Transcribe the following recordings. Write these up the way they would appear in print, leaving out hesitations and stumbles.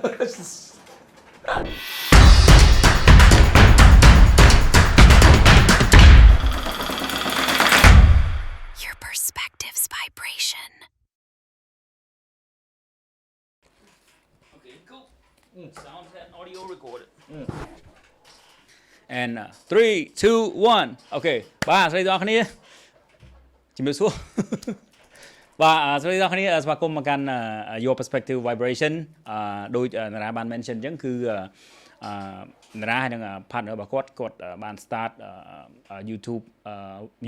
Your perspective's vibration. Okay, cool. Sound and audio recorded. And 3, 2, 1. Okay. បាទស្រីទាំងអស់គ្នាជំរាបសួរ បាទស្រីទាំងអស់គ្នាស្វាគមន៍មកកាន់ Your Perspective Vibration ដូចតារាបាន mention អញ្ចឹងគឺតារាហើយនឹង partner របស់គាត់បាន start YouTube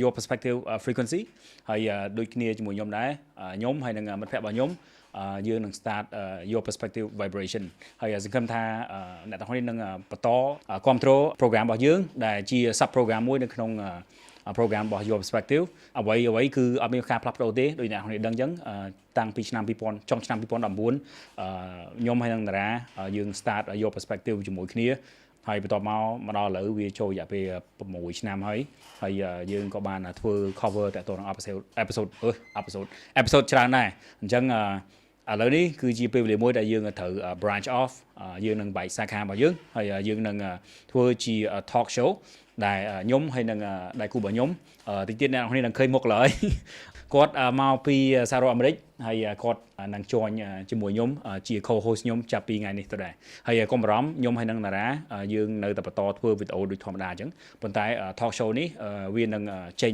Your Perspective Frequency ហើយដូចគ្នាជាមួយខ្ញុំដែរខ្ញុំហើយនឹងមិត្តភ័ក្តិរបស់ខ្ញុំយើងនឹង start Your Perspective Vibration ហើយសង្ឃឹមថាអ្នកទាំងអស់គ្នានឹងបន្តគ្រប់គ្រង program របស់យើងដែលជា sub program មួយនៅក្នុងprogram របស់ Your Perspective អ្វីគឺអត់មានការផ្លាស់ប្ដូរទេដូចអ្នកនរដឹងអញ្ចឹងតាំងពីឆ្នាំ2000ចុងឆ្នាំ2019ខ្ញុំហើយនឹងតារាយើង start Your Perspective ជាមួយគ្នាហើយបន្ទាប់មកដល់ឥឡូវវាចូលរយៈពេល6ឆ្នាំហើយយើងក៏បានធ្វើ cover តាក់ទងនឹង episode ច្រើនដែរអញ្ចឹងឥឡូវនេះគឺជាពេលវេលាមួយដែលយើងត្រូវ branch off យើងនឹងបែកសាខារបស់យើងហើយយើងនឹងធ្វើជា talk show ដែលខ្ញុំហើយនឹងដៃគូរបស់ខ្ញុំតិចទៀតអ្នកនរគ្នានឹងឃើញមុខឡើយគាត់មកពីសហរដ្ឋអាមេរិកហើយគាត់នឹង join ជាមួយខ្ញុំជា co-host ខ្ញុំចាប់ពីថ្ងៃនេះទៅដែរហើយកុំបារម្ភខ្ញុំហើយនឹងតារាយើងនៅតែបន្តធ្វើវីដេអូដូចធម្មតាអញ្ចឹងប៉ុន្តែ talk show នេះវានឹងចេញ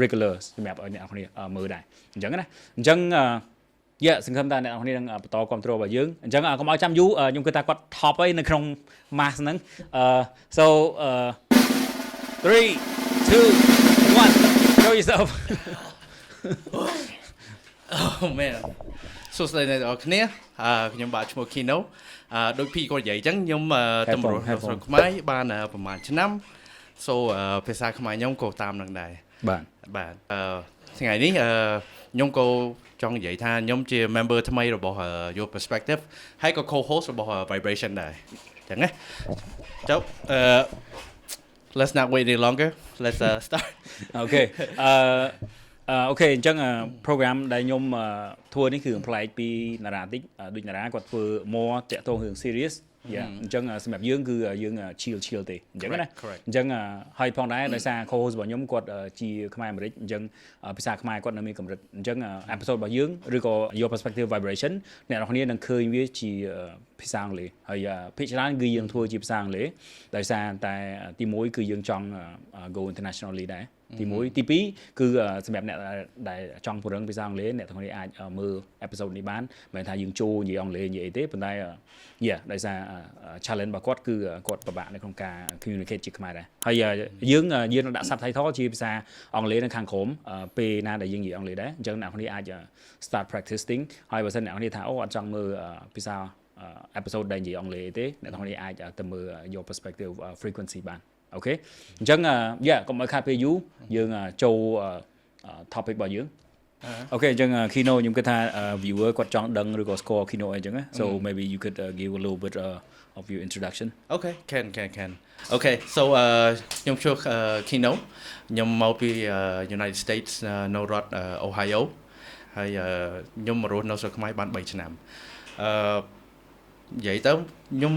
regular សម្រាប់ឲ្យអ្នកនរគ្នាមើលដែរអញ្ចឹងណាអញ្ចឹងសង្ឃឹមថាអ្នកនរគ្នានឹងបន្តគ្រប់គ្រងរបស់យើងអញ្ចឹងកុំឲ្យចាំយូរខ្ញុំគិតថាគាត់ top អីនៅក្នុង mass ហ្នឹងso 3, 2, 1 show yourself Oh man សួស្តីអ្នកនរគ្នាខ្ញុំបាទឈ្មោះ Kino ដូចពីគាត់និយាយអញ្ចឹងខ្ញុំតម្រូវស្រុកខ្មែរបានប្រហែលឆ្នាំ so ភាសាខ្មែរខ្ញុំក៏តាមនឹងដែរបាទថ្ងៃនេះខ្ញុំក៏ចង់និយាយថាខ្ញុំជា member ថ្មីរបស់ Your Perspective ហើយក៏ co-host របស់ Vibration ដែរអញ្ចឹងណាចុះlet's not wait any longer let's start Okay អូខេអញ្ចឹង program ដែលខ្ញុំធ្វើនេះគឺប្លែកពីតារាតិចដូចតារាគាត់ធ្វើ more តាក់ទងរឿង serious អញ្ចឹងសម្រាប់យើងគឺយើង chill ទេអញ្ចឹងណាអញ្ចឹងហើយផងដែរដោយសារ co-host របស់ខ្ញុំគាត់ជាខ្មែរអាមេរិកអញ្ចឹងភាសាខ្មែរគាត់នៅមានកម្រិតអញ្ចឹង episode របស់យើងឬក៏ Your Perspective Vibration អ្នកនរគ្នានឹងឃើញវាជាភាសាអង់គ្លេសហើយភាគច្រើនគឺយើងធ្វើជាភាសាអង់គ្លេសដោយសារតែទី1គឺយើងចង់ go internationally ដែរទី1ទី2គឺសម្រាប់អ្នកដែលចង់ពង្រឹងភាសាអង់គ្លេសអ្នកទាំងនេះអាចមើល episode នេះបានមិនថាយើងចូលនិយាយអង់គ្លេសនិយាយអីទេប៉ុន្តែដោយសារ challenge របស់គាត់គឺគាត់ពិបាកនៅក្នុងការ communicate ជាខ្មែរដែរហើយយើងនឹងដាក់ subtitle ជាភាសាអង់គ្លេសនៅខាងក្រោមពេលណាដែលយើងនិយាយអង់គ្លេសដែរអញ្ចឹងអ្នកទាំងនេះអាច start practicing ហើយបើសិនអ្នកទាំងនេះថាអូអត់ចង់មើលភាសា episode ដែលនិយាយអង់គ្លេសទេអ្នកទាំងនេះអាចទៅមើល Your Perspective Frequency បានអូខេអញ្ចឹងកុំឲ្យខាតពេលយូរយើងចូល topic របស់យើងអូខេអញ្ចឹង Kino ខ្ញុំគិតថា viewer គាត់ចង់ដឹងឬក៏ score Kino អីអញ្ចឹង so maybe you could give a little bit of your introduction Okay can Okay so ខ្ញុំឈ្មោះ Kino ខ្ញុំមកពី United States នៅរដ្ឋ Ohio ហើយខ្ញុំមករស់នៅស្រុកខ្មែរបាន3ឆ្នាំនិយាយទៅខ្ញុំ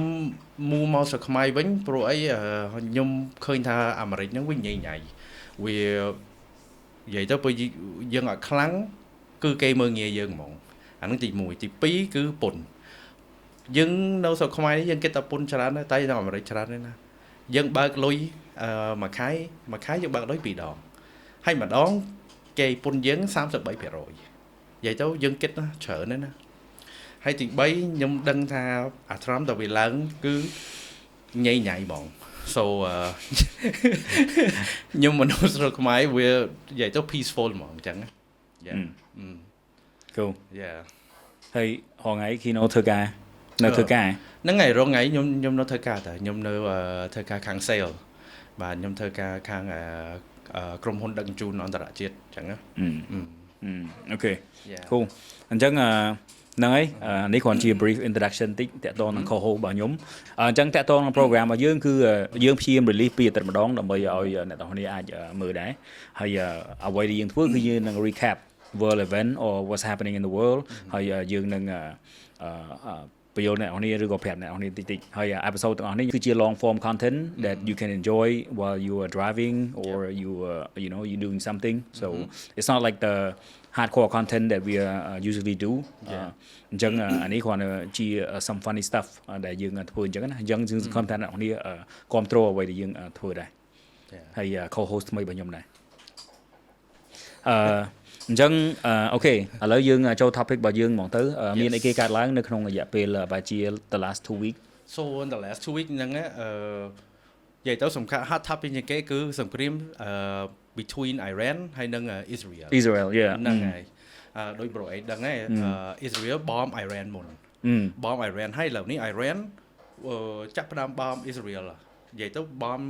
មូមកស្រុកខ្មែរវិញព្រោះអីខ្ញុំឃើញថាអាមេរិកហ្នឹងវាញ៉ៃវានិយាយទៅពេលយើងអត់ខ្លាំងគឺគេមើលងាយយើងហ្មងអាហ្នឹងទី1ទី2គឺពុនយើងនៅស្រុកខ្មែរនេះយើងគិតថាពុនច្រើនតែនៅអាមេរិកច្រើនណាយើងបើកលុយមួយខែយើងបើកលុយ2ដងហើយម្ដងគេពុនយើង 33% និយាយទៅយើងគិតណាច្រើនណាហើយទី3ខ្ញុំដឹងថាអាត្រមតវាឡើងគឺញ៉ៃហ្មង so ខ្ញុំមនុស្សស្រុកខ្មែរវានិយាយទៅ peaceful ហ្មងអញ្ចឹងcool yeah ហើយហងៃ Kino ធ្វើការនៅធ្វើការហ្នឹងហើយរងថ្ងៃខ្ញុំនៅធ្វើការតែខ្ញុំនៅធ្វើការខាង sale បាទខ្ញុំធ្វើការខាងក្រុមហ៊ុនដឹកជញ្ជូនអន្តរជាតិអញ្ចឹងអូខេ cool អញ្ចឹងហ្នឹងហើយនេះគ្រាន់ជា brief introduction តិចតាក់ទងនឹង co-host របស់ខ្ញុំអញ្ចឹងតាក់ទងនឹង program របស់យើងគឺយើងព្យាយាម release ពីអាទិត្យម្ដងដើម្បីឲ្យអ្នកទាំងគ្នាអាចមើលដែរហើយអ្វីដែលយើងធ្វើគឺយើងនឹង recap world event or what's happening in the world ហើយយើងនឹង បញ្យល់អ្នកនរគ្នាឬក៏ប្រាប់អ្នកនរគ្នាតិចតិចហើយ episode ទាំងអស់នេះគឺជា long form content that you can enjoy while you are driving or you you know you doing something so it's not like the hardcore content that we usually do អញ្ចឹងអានេះគ្រាន់តែជា some funny stuff ដែលយើងធ្វើអញ្ចឹងណាអញ្ចឹងយើងសង្ឃឹមថាអ្នកនរគ្នាគ្រប់គ្រងអ្វីដែលយើងធ្វើដែរហើយ co-host ថ្មីរបស់ខ្ញុំដែរអញ្ចឹងអូខេឥឡូវយើងចូល topic របស់យើងហ្មងទៅមានអីគេកើតឡើងនៅក្នុងរយៈពេលបែរជា the last 2 week so in the last 2 week ហ្នឹងនិយាយទៅសំខាន់ hot topic ជាងគេគឺសង្គ្រាមbetween Iran ហើយនិង Israel yeah ហ្នឹងហើយដោយ bro អីដឹងហើយ Israel bomb Iran មុន bomb Iran ហើយឥឡូវនេះ Iran ចាប់ផ្ដើម bomb Israel និយាយទៅ bomb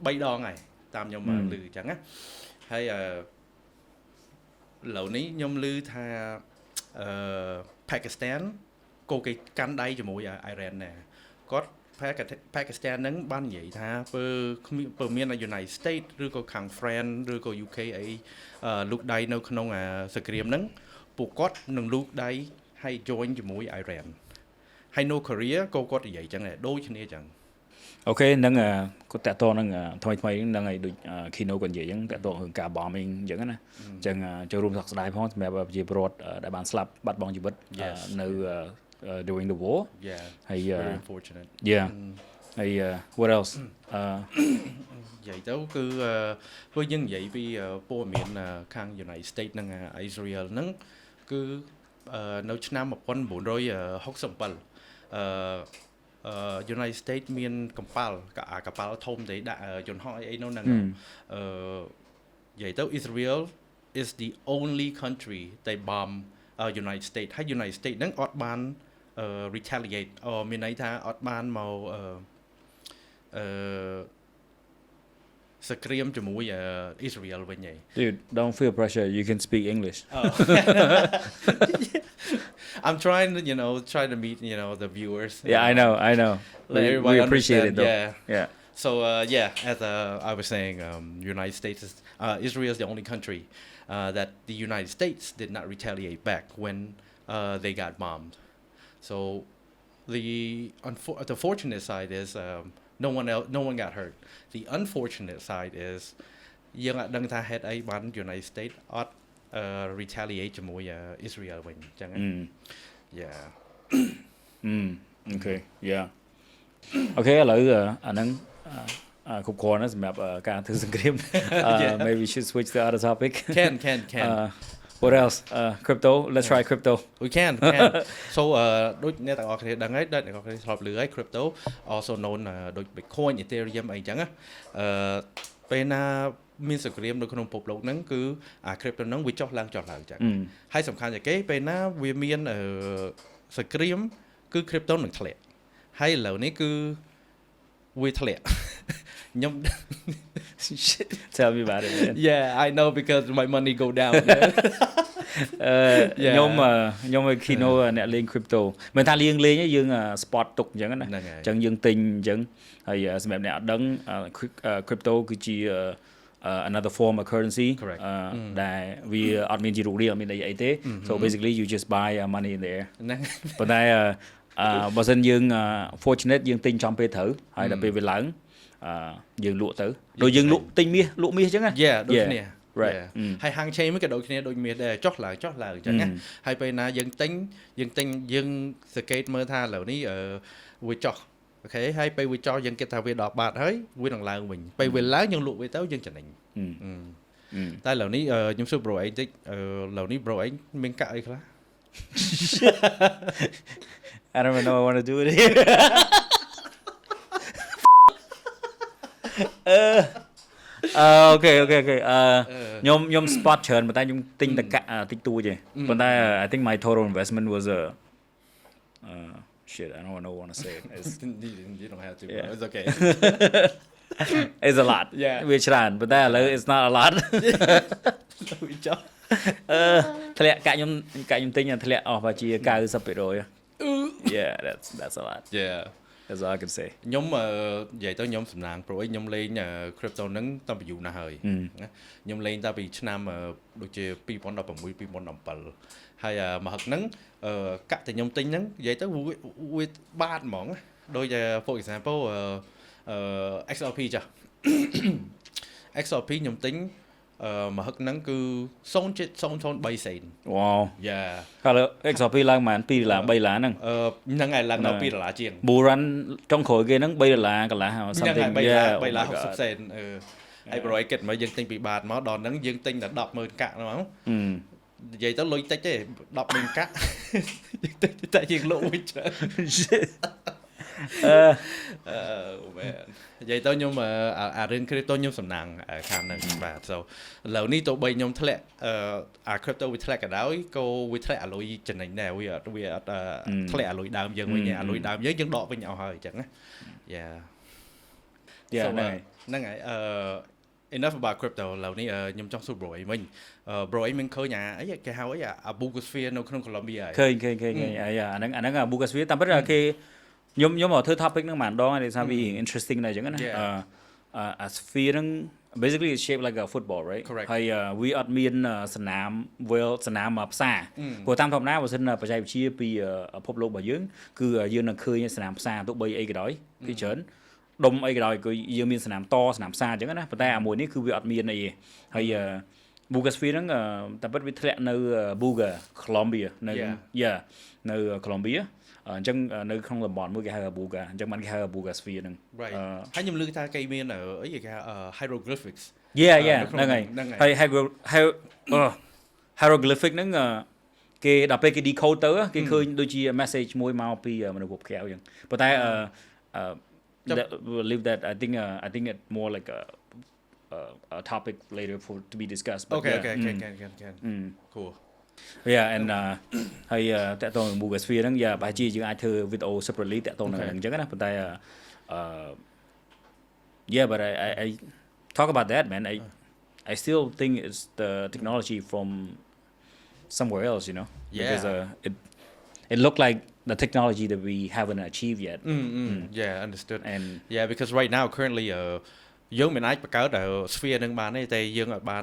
3 ដងហើយតាមខ្ញុំឮអញ្ចឹងណាហើយឥឡូវនេះខ្ញុំឮថាPakistan ក៏គេកាន់ដៃជាមួយ Iran ដែរគាត់ Pakistan ហ្នឹងបាននិយាយថាពើមាន United States ឬក៏ខាង France ឬក៏ UK អីលូកដៃនៅក្នុងសង្គ្រាមហ្នឹងពួកគាត់នឹងលូកដៃហើយ join ជាមួយ Iran ហើយ North Korea ក៏គាត់និយាយចឹងដែរដូចគ្នាចឹងអូខេនឹងគាត់តាក់ទងនឹងថ្មីហ្នឹងហើយដូច Kino គាត់និយាយចឹងតាក់ទងរឿងការ bombing អញ្ចឹងណាអញ្ចឹងចូលរួមសោកស្ដាយផងសម្រាប់ប្រជាពលរដ្ឋដែលបានស្លាប់បាត់បង់ជីវិតនៅ during the war ហើយ very unfortunate ហើយ what else និយាយទៅគឺព្រោះយើងនិយាយពីព័ត៌មានខាង United States និង Israel ហ្នឹងគឺនៅឆ្នាំ1967 United States មានកប៉ាល់ធំទេដាក់យន្តហោះអីនោះហ្នឹងនិយាយទៅ Israel is the only country they bomb United States ហើយ United States ហ្នឹងអត់បាន retaliate មានន័យថាអត់បានមកសង្គ្រាមជាមួយ Israel វិញឯង Dude don't feel pressure you can speak English I'm trying to try to meet the viewers yeah I know we appreciate it though yeah so as I was saying United States Israel is the only country that the United States did not retaliate back when they got bombed so the fortunate side is no one got hurt the unfortunate side is យើងអត់ដឹងថាហេតុអីបាន United States អត់ retaliate ជាមួយ Israel វិញអញ្ចឹង yeah okay yeah okay ឥឡូវអាហ្នឹងគ្រប់គ្រាន់ណាស់សម្រាប់ការធ្វើសង្គ្រាម maybe we should switch to other topic can what else crypto let's try crypto we can so ដូចអ្នកទាំងអស់គ្នាដឹងហើយអ្នកទាំងអស់គ្នាធ្លាប់ឮហើយ crypto also known ដូច Bitcoin Ethereum អីចឹងពេលណាមានសង្គ្រាមនៅក្នុងពិភពលោកហ្នឹងគឺអា crypto ហ្នឹងវាចុះឡើងចឹងហើយសំខាន់ជាងគេពេលណាវាមានសង្គ្រាមគឺ crypto នឹងធ្លាក់ហើយឥឡូវនេះគឺវាធ្លាក់ខ្ញុំ tell me about it man. yeah I know because my money go down ខ្ញុំឲ្យ Kino អ្នកលេង crypto មិនថាលេងយើង spot ទុកអញ្ចឹងណាអញ្ចឹងយើងទិញអញ្ចឹងហើយសម្រាប់អ្នកអត់ដឹង crypto គឺជា another form of currency ដែលវាអត់មានជារូបរាងអត់មានអីទេ so basically you just buy money in there ប៉ុន្តែបើសិនយើង fortunate យើងទិញចំពេលត្រូវហើយដល់ពេលវាឡើងយើងលក់ទៅដូចយើងលក់ទិញមាសលក់មាសអញ្ចឹងណាដូចគ្នា right ហើយហាងឆេងក៏ដូចគ្នាដូចមាសដែរចុះឡើងអញ្ចឹងណាហើយពេលណាយើងទិញយើងសង្កេតមើលថាឥឡូវនេះវាចុះអូខេហើយពេលវាចុះយើងគិតថាវា10បាតហើយវានឹងឡើងវិញពេលវាឡើងយើងលក់វាទៅយើងចំណេញតែឥឡូវនេះខ្ញុំសួរ bro អីតិចឥឡូវនេះ bro អីមានកាក់អីខ្លះ I don't even know I want to do it here អូខេខ្ញុំ spot ច្រើនប៉ុន្តែខ្ញុំទិញតែកាក់តិចតួចទេប៉ុន្តែ I think my total investment was shit I don't want to say it you don't have to it's okay it's a lot វាច្រើនប៉ុន្តែឥឡូវ it's not a lot វាចុះធ្លាក់កាក់ខ្ញុំទិញធ្លាក់អស់ប្រហែលជា 90% yeah that's a lot yeah that's all I can say ខ្ញុំនិយាយទៅខ្ញុំសំណាងព្រោះខ្ញុំលេង crypto ហ្នឹងតាំងពីយូរណាស់ហើយខ្ញុំលេងតាំងពីឆ្នាំដូចជា2016 2017 ហើយមកហឹកហ្នឹងកាក់តែខ្ញុំទិញហ្នឹងនិយាយទៅវាបាទហ្មងដូច for example XRP ចាស់ XRP ខ្ញុំទិញមកហឹកហ្នឹងគឺ 0.003 សេន wow យ៉ា ហើយ XRP ឡើងប្រហែល$2 $3ហ្នឹង ហ្នឹងហើយឡើងដល់$2ជាង bull run ចុងក្រោយគេហ្នឹង$3កន្លះ something 3 60 សេនហើយប្រហែលគិតមកយើងទិញពីបាទមកដល់ហ្នឹងយើងទិញតែ 100000 កាក់ហ្នឹងនិយាយទៅលុយតិចទេ 100000 កាក់តែយើងលក់វិញច្រើន មែននិយាយទៅខ្ញុំអារឿង crypto ខ្ញុំសំណាងខាងហ្នឹងបាទ so ឥឡូវនេះទោះបីខ្ញុំធ្លាក់អា crypto វាធ្លាក់ក៏ដោយក៏វាធ្លាក់អាលុយចំណេញដែរវាអត់ធ្លាក់អាលុយដើមយើងវិញអាលុយដើមយើងដកវិញអស់ហើយអញ្ចឹងណាហ្នឹងហើយenough about crypto ឥឡូវនេះខ្ញុំចង់សួរ bro អីវិញ bro អីមិនឃើញអីគេហៅអីអា Boogosphere នៅក្នុង Colombia ឃើញអាហ្នឹង Boogosphere តាមពិតគេខ្ញុំមកធ្វើ topic ហ្នឹងម្ដងហើយថាវា interesting ដែរអញ្ចឹងណាអា sphere ហ្នឹង basically it's shaped like a football right ហើយវាអត់មានសណាម សណាមផ្សារព្រោះតាមធម្មតាបើសិនបច្ចេកវិទ្យាពីពិភពលោករបស់យើងគឺយើងនឹងឃើញសណាមផ្សារទោះបីអីក៏ដោយពីច្រើនដុំអីក៏ដោយគឺយើងមានសណាមតសណាមផ្សារអញ្ចឹងណាប៉ុន្តែអាមួយនេះគឺវាអត់មានអីទេហើយ Boogosphere ហ្នឹងតែពិតវាធ្លាក់នៅ Buga Colombia នៅ នៅ Colombia អញ្ចឹងនៅក្នុងតំបន់មួយគេហៅ Buga អញ្ចឹងបានគេហៅ Boogosphere ហ្នឹងហើយខ្ញុំឮថាគេមានអីគេហៅ hieroglyphics ហ្នឹងហើយ hieroglyphic ហ្នឹងគេដល់ពេលគេ decode ទៅគេឃើញដូចជា message មួយមកពីមនុស្សពុកក្រៅអញ្ចឹងប៉ុន្តែbelieve that I think it more like a topic later for to be discussed but okay cool and ហើយតើតើ Boogosphere ហ្នឹងប្រហែលជាយើងអាចធ្វើ video separately តើតើហ្នឹងអញ្ចឹងណាប៉ុន្តែ but I talk about that man I still think it's the technology from somewhere else you know because it looked like the technology that we haven't achieved yet understood and because right now currently យើងមិនអាចបង្កើត sphere នឹងបានទេតែយើងអាចបាន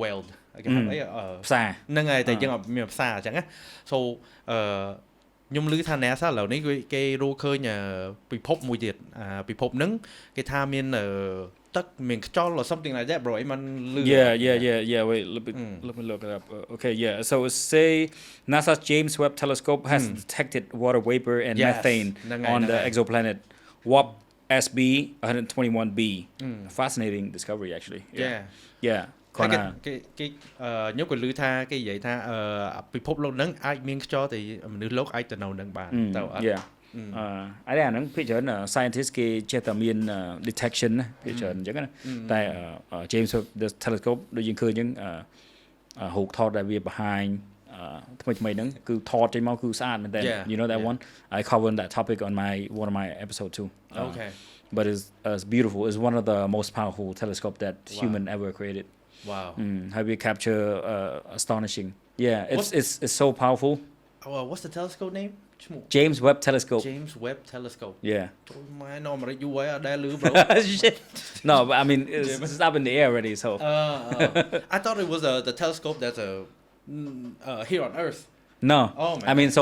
weld គេហៅអីផ្សារហ្នឹងហើយតែយើងអត់មានផ្សារអញ្ចឹងណា so ខ្ញុំឮថា NASA ឥឡូវនេះគេរកឃើញពិភពមួយទៀតពិភពហ្នឹងគេថាមានទឹកមានខ្យល់ or something like that bro អីមិនឮ wait let me look it up okay so it say NASA's James Webb Telescope has detected water vapor and methane on the exoplanet WAP SB 121b fascinating discovery actually yeah គាត់គេខ្ញុំក៏ឮថាគេនិយាយថាពិភពលោកហ្នឹងអាចមានខ្យល់តែមនុស្សលោកអាចទៅនៅនឹងបានទៅអត់អាហ្នឹងភាគច្រើន scientist គេចេះតែមាន detection ណាភាគច្រើនអញ្ចឹងណាតែ James Webb Telescope ដូចយើងឃើញអញ្ចឹងរូបថតដែលវាបង្ហាញថ្មីហ្នឹងគឺថតចេញមកគឺស្អាតមែនតើ you know that one I covered that topic on one of my episode too okay but it's beautiful it's one of the most powerful telescope that human ever created wow how we capture astonishing it's so powerful what's the telescope name James Webb Telescope James Webb Telescope my no mà you way there lư bro shit no but I mean it's up in the air already so I thought it was the telescope that's here on Earth no I mean so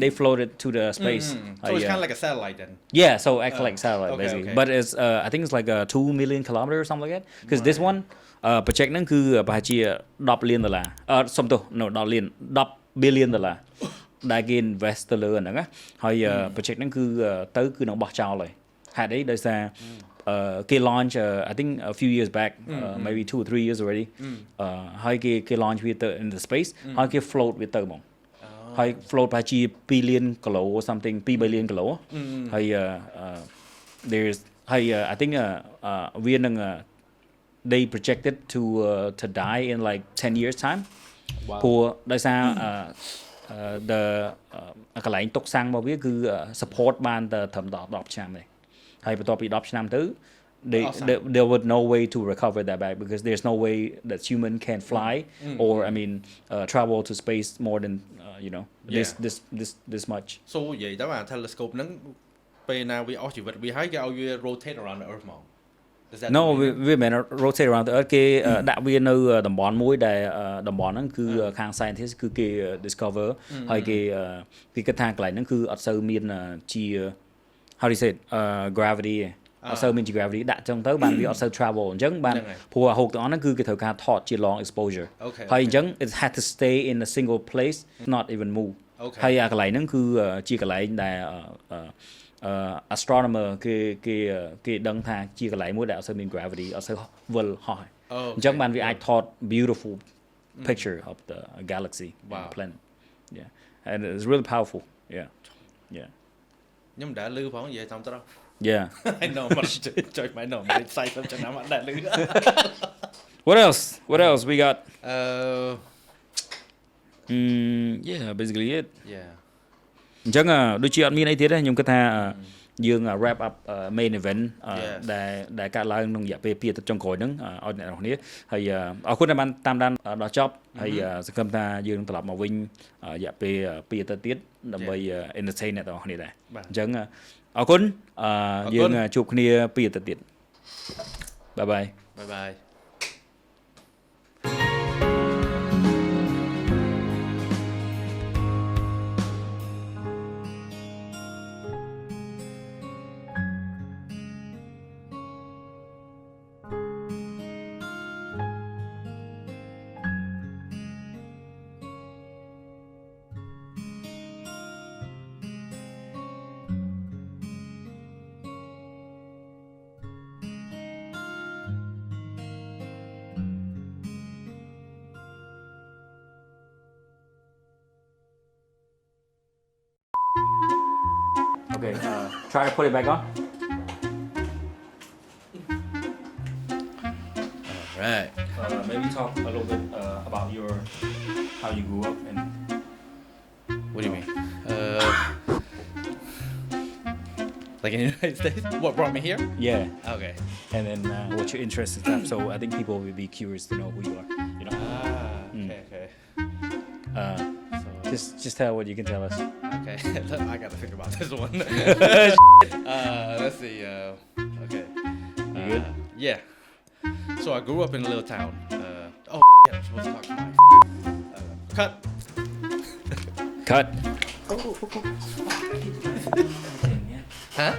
they floated to the space so it's kind of like a satellite then so act like satellite basically but it's I think it's like 2 million kilometers or something like that because this one project ហ្នឹងគឺប្រហែលជា$10 លានសុំទោស no 10 លាន$10 billion ដែលគេ invest ទៅលើហ្នឹងណាហើយ project ហ្នឹងគឺទៅគឺនឹងបោះចោលហើយហេតុអីដោយសារគេ launch I think a few years back maybe 2 or 3 years already ហើយគេ launch វាទៅ in the space ហើយគេ float វាទៅហ្មងហើយ float ប្រហែលជា2 លានគីឡូ something 2-3 លានគីឡូហើយ there's ហើយ I think វានឹងthey projected to die in like 10 years time ព្រោះដោយសារthe កន្លែងទុកសាំងរបស់វាគឺ support បានតែត្រឹមដល់10ឆ្នាំទេហើយបន្ទាប់ពី10ឆ្នាំទៅ there was no way to recover that back because there's no way that human can fly or I mean travel to space more than you know this much so និយាយទៅអា telescope ហ្នឹងពេលណាវាអស់ជីវិតវាហើយគេឲ្យវា rotate around the earth មក Is that no the way? វាមិនមែន rotate around the earth គេដាក់វានៅតំបន់មួយដែលតំបន់ហ្នឹងគឺខាង scientist គឺគេ discover ហើយគេគិតថាកន្លែងហ្នឹងគឺអត់សូវមានជា how do you say it gravity ទេអត់សូវមានជា gravity ដាក់ចឹងទៅបានវាអត់សូវ travel អញ្ចឹងបានព្រោះហូបទាំងអស់ហ្នឹងគឺគេត្រូវការថតជា long exposure ហើយអញ្ចឹង it had to stay in a single place not even move ហើយអាកន្លែងហ្នឹងគឺជាកន្លែងដែលastronomer គេដឹងថាជាកន្លែងមួយដែលអត់សូវមាន gravity អត់សូវវិលហោះអញ្ចឹងបានវាអាចថត beautiful picture of the galaxy planet yeah and it's really powerful yeah ខ្ញុំមិនដែលឮផងនិយាយតាមត្រង់ yeah I know មកចុចមកមិនខ្សែខ្ញុំចំណាំអត់ដែលឮ what else we got uh yeah basically it yeah អញ្ចឹងដូចជាអត់មានអីទៀតទេខ្ញុំគិតថាយើង wrap up main event ដែលកើតឡើងក្នុងរយៈពេល2អាទិត្យចុងក្រោយហ្នឹងឲ្យអ្នកនរគ្នាហើយអរគុណដែលបានតាមដានដល់ចប់ហើយសង្ឃឹមថាយើងនឹងត្រឡប់មកវិញរយៈពេល2អាទិត្យទៀតដើម្បី entertain អ្នកនរគ្នាដែរអញ្ចឹងអរគុណយើងជួបគ្នា2អាទិត្យទៀត bye bye bye bye okay try to put it back on right maybe talk a little bit about your how you grew up and what do you mean like in the United States what brought me here yeah okay and then what your interests and stuff so I think people will be curious to know who you are you know okay just tell what you can tell us okay I gotta think about this one let's see okay you good yeah so I grew up in a little town oh yeah, I'm supposed to talk to my cut cut huh